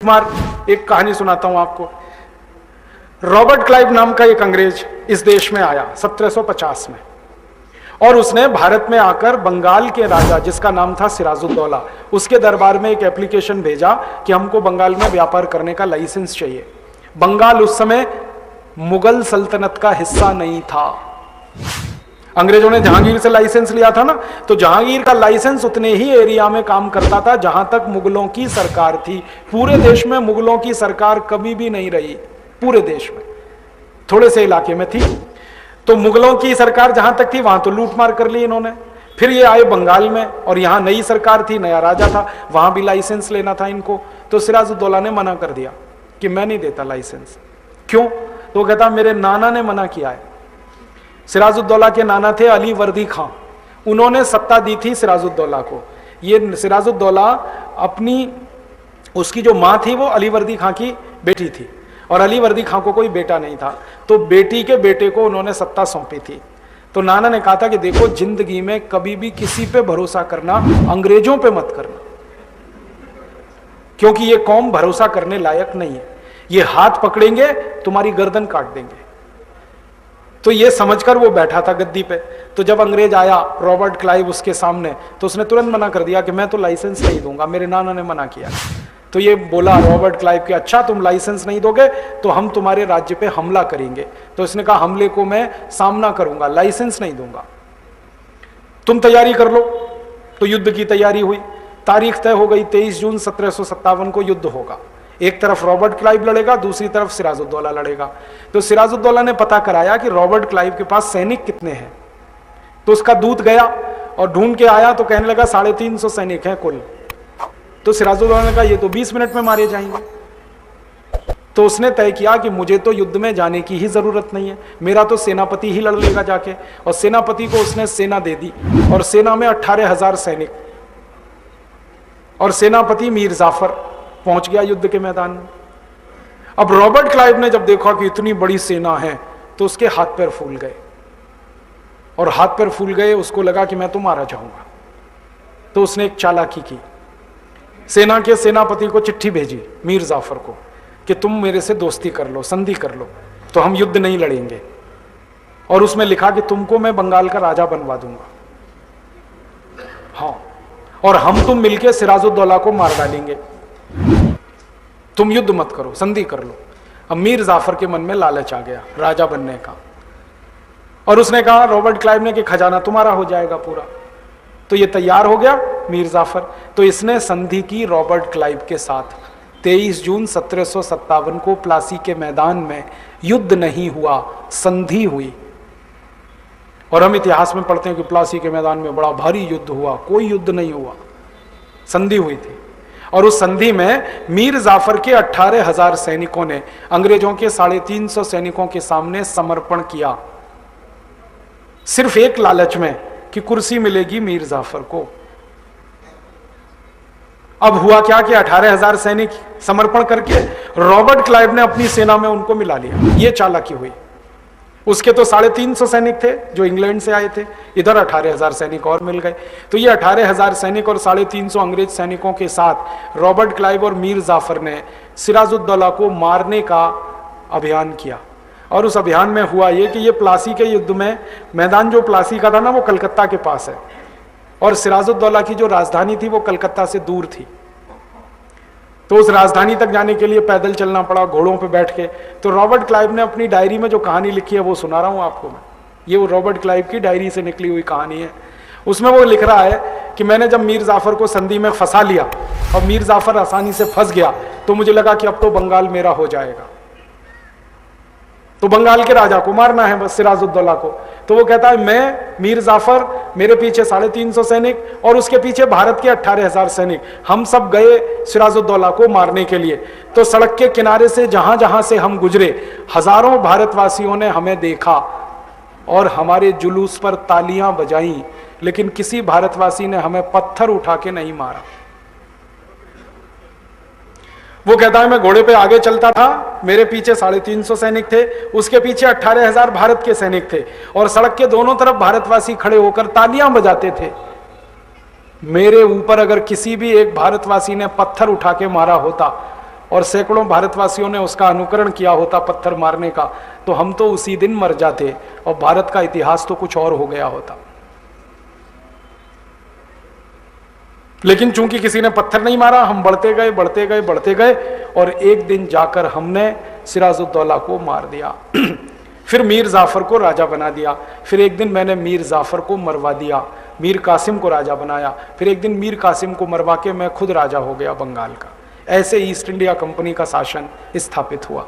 कुमार एक कहानी सुनाता हूं आपको। रॉबर्ट क्लाइव नाम का एक अंग्रेज इस देश में आया 1750 में, और उसने भारत में आकर बंगाल के राजा जिसका नाम था सिराजुद्दौला, उसके दरबार में एक एप्लीकेशन भेजा कि हमको बंगाल में व्यापार करने का लाइसेंस चाहिए। बंगाल उस समय मुगल सल्तनत का हिस्सा नहीं था। अंग्रेजों ने जहांगीर से लाइसेंस लिया था ना, तो जहांगीर का लाइसेंस उतने ही एरिया में काम करता था जहां तक मुगलों की सरकार थी। पूरे देश में मुगलों की सरकार कभी भी नहीं रही, पूरे देश में थोड़े से इलाके में थी। तो मुगलों की सरकार जहां तक थी वहां तो लूट मार कर ली इन्होंने। फिर ये आए बंगाल में और यहां नई सरकार थी, नया राजा था, वहां भी लाइसेंस लेना था इनको। तो सिराजुद्दौला ने मना कर दिया कि मैं नहीं देता लाइसेंस। क्यों? तो कहता मेरे नाना ने मना किया है। सिराजुद्दौला के नाना थे अली वर्दी खां, उन्होंने सत्ता दी थी सिराजुद्दौला को। ये सिराजुद्दौला अपनी उसकी जो मां थी वो अली वर्दी खां की बेटी थी, और अली वर्दी खां को कोई बेटा नहीं था, तो बेटी के बेटे को उन्होंने सत्ता सौंपी थी। तो नाना ने कहा था कि देखो, जिंदगी में कभी भी किसी पे भरोसा करना, अंग्रेजों पे मत करना, क्योंकि ये कौम भरोसा करने लायक नहीं है। ये हाथ पकड़ेंगे तुम्हारी गर्दन काट देंगे। तो ये समझकर वो बैठा था गद्दी पे। तो जब अंग्रेज आया रॉबर्ट क्लाइव उसके सामने, तो उसने तुरंत मना कर दिया कि मैं तो लाइसेंस नहीं दूंगा, मेरे नाना ने मना किया। तो ये बोला रॉबर्ट क्लाइव कि अच्छा तुम लाइसेंस नहीं दोगे तो हम तुम्हारे राज्य पे हमला करेंगे। तो इसने कहा हमले को मैं सामना करूंगा, लाइसेंस नहीं दूंगा, तुम तैयारी कर लो। तो युद्ध की तैयारी हुई, तारीख तय हो गई, 23 जून 1757 को युद्ध होगा। एक तरफ रॉबर्ट क्लाइव लड़ेगा, दूसरी तरफ सिराजुद्दौला लड़ेगा। तो सिराजुद्दौला ने पता कराया कि रॉबर्ट क्लाइव के पास सैनिक कितने हैं। तो उसका दूत गया और ढूंढ के आया तो कहने लगा 350 सैनिक हैं कुल। तो सिराजुद्दौला ने कहा ये तो 20 मिनट में मारे जाएंगे। तो उसने तय किया कि मुझे तो युद्ध में जाने की ही जरूरत नहीं है, मेरा तो सेनापति ही लड़ लेगा जाके। और सेनापति को उसने सेना दे दी, और सेना में 18,000 सैनिक, और सेनापति मीर जाफर पहुंच गया युद्ध के मैदान में। अब रॉबर्ट क्लाइव ने जब देखा कि इतनी बड़ी सेना है तो उसके हाथ पैर फूल गए, और हाथ पैर फूल गए, उसको लगा कि मैं तो मारा जाऊंगा। तो उसने एक चालाकी की, सेना के सेनापति को चिट्ठी भेजी मीर जाफर को कि तुम मेरे से दोस्ती कर लो, संधि कर लो, तो हम युद्ध नहीं लड़ेंगे। और उसमें लिखा कि तुमको मैं बंगाल का राजा बनवा दूंगा, हाँ, और हम तुम मिलकर सिराजुद्दौला को मार डालेंगे, तुम युद्ध मत करो, संधि कर लो। अब मीर जाफर के मन में लालच आ गया राजा बनने का, और उसने कहा रॉबर्ट क्लाइव ने कि खजाना तुम्हारा हो जाएगा पूरा। तो ये तैयार हो गया मीर जाफर। तो इसने संधि की रॉबर्ट क्लाइव के साथ। 23 जून 1757 को प्लासी के मैदान में युद्ध नहीं हुआ, संधि हुई। और हम इतिहास में पढ़ते हैं कि प्लासी के मैदान में बड़ा भारी युद्ध हुआ, कोई युद्ध नहीं हुआ, संधि हुई थी। और उस संधि में मीर जाफर के 18,000 सैनिकों ने अंग्रेजों के 350 सैनिकों के सामने समर्पण किया, सिर्फ एक लालच में कि कुर्सी मिलेगी मीर जाफर को। अब हुआ क्या कि 18,000 सैनिक समर्पण करके रॉबर्ट क्लाइव ने अपनी सेना में उनको मिला लिया। ये चालाकी हुई। उसके तो 350 सैनिक थे जो इंग्लैंड से आए थे, इधर 18,000 सैनिक और मिल गए। तो ये 18,000 सैनिक और 350 अंग्रेज सैनिकों के साथ रॉबर्ट क्लाइव और मीर जाफर ने सिराजुद्दौला को मारने का अभियान किया। और उस अभियान में हुआ ये कि ये प्लासी के युद्ध में, मैदान जो प्लासी का था ना वो कलकत्ता के पास है, और सिराजुद्दौला की जो राजधानी थी वो कलकत्ता से दूर थी। तो उस राजधानी तक जाने के लिए पैदल चलना पड़ा, घोड़ों पे बैठ के। तो रॉबर्ट क्लाइव ने अपनी डायरी में जो कहानी लिखी है वो सुना रहा हूं आपको मैं। ये वो रॉबर्ट क्लाइव की डायरी से निकली हुई कहानी है। उसमें वो लिख रहा है कि मैंने जब मीर जाफर को संधि में फंसा लिया और मीर जाफर आसानी से फंस गया, तो मुझे लगा कि अब तो बंगाल मेरा हो जाएगा, तो बंगाल के राजा को मारना है बस, सिराजुद्दौला को। तो वो कहता है मैं, मीर जाफर, मेरे पीछे 350 सैनिक और उसके पीछे भारत के 18,000 सैनिक, हम सब गए सिराजुद्दौला को मारने के लिए। तो सड़क के किनारे से जहां जहां से हम गुजरे, हजारों भारतवासियों ने हमें देखा और हमारे जुलूस पर तालियां बजाई, लेकिन किसी भारतवासी ने हमें पत्थर उठा के नहीं मारा। वो कहता है मैं घोड़े पे आगे चलता था, मेरे पीछे 350 सैनिक थे, उसके पीछे 18,000 भारत के सैनिक थे, और सड़क के दोनों तरफ भारतवासी खड़े होकर तालियां बजाते थे। मेरे ऊपर अगर किसी भी एक भारतवासी ने पत्थर उठा के मारा होता और सैकड़ों भारतवासियों ने उसका अनुकरण किया होता पत्थर मारने का, तो हम तो उसी दिन मर जाते और भारत का इतिहास तो कुछ और हो गया होता। लेकिन चूंकि किसी ने पत्थर नहीं मारा, हम बढ़ते गए बढ़ते गए बढ़ते गए और एक दिन जाकर हमने सिराजुद्दौला को मार दिया। फिर मीर जाफर को राजा बना दिया। फिर एक दिन मैंने मीर जाफर को मरवा दिया, मीर कासिम को राजा बनाया। फिर एक दिन मीर कासिम को मरवा के मैं खुद राजा हो गया बंगाल का। ऐसे ईस्ट इंडिया कंपनी का शासन स्थापित हुआ।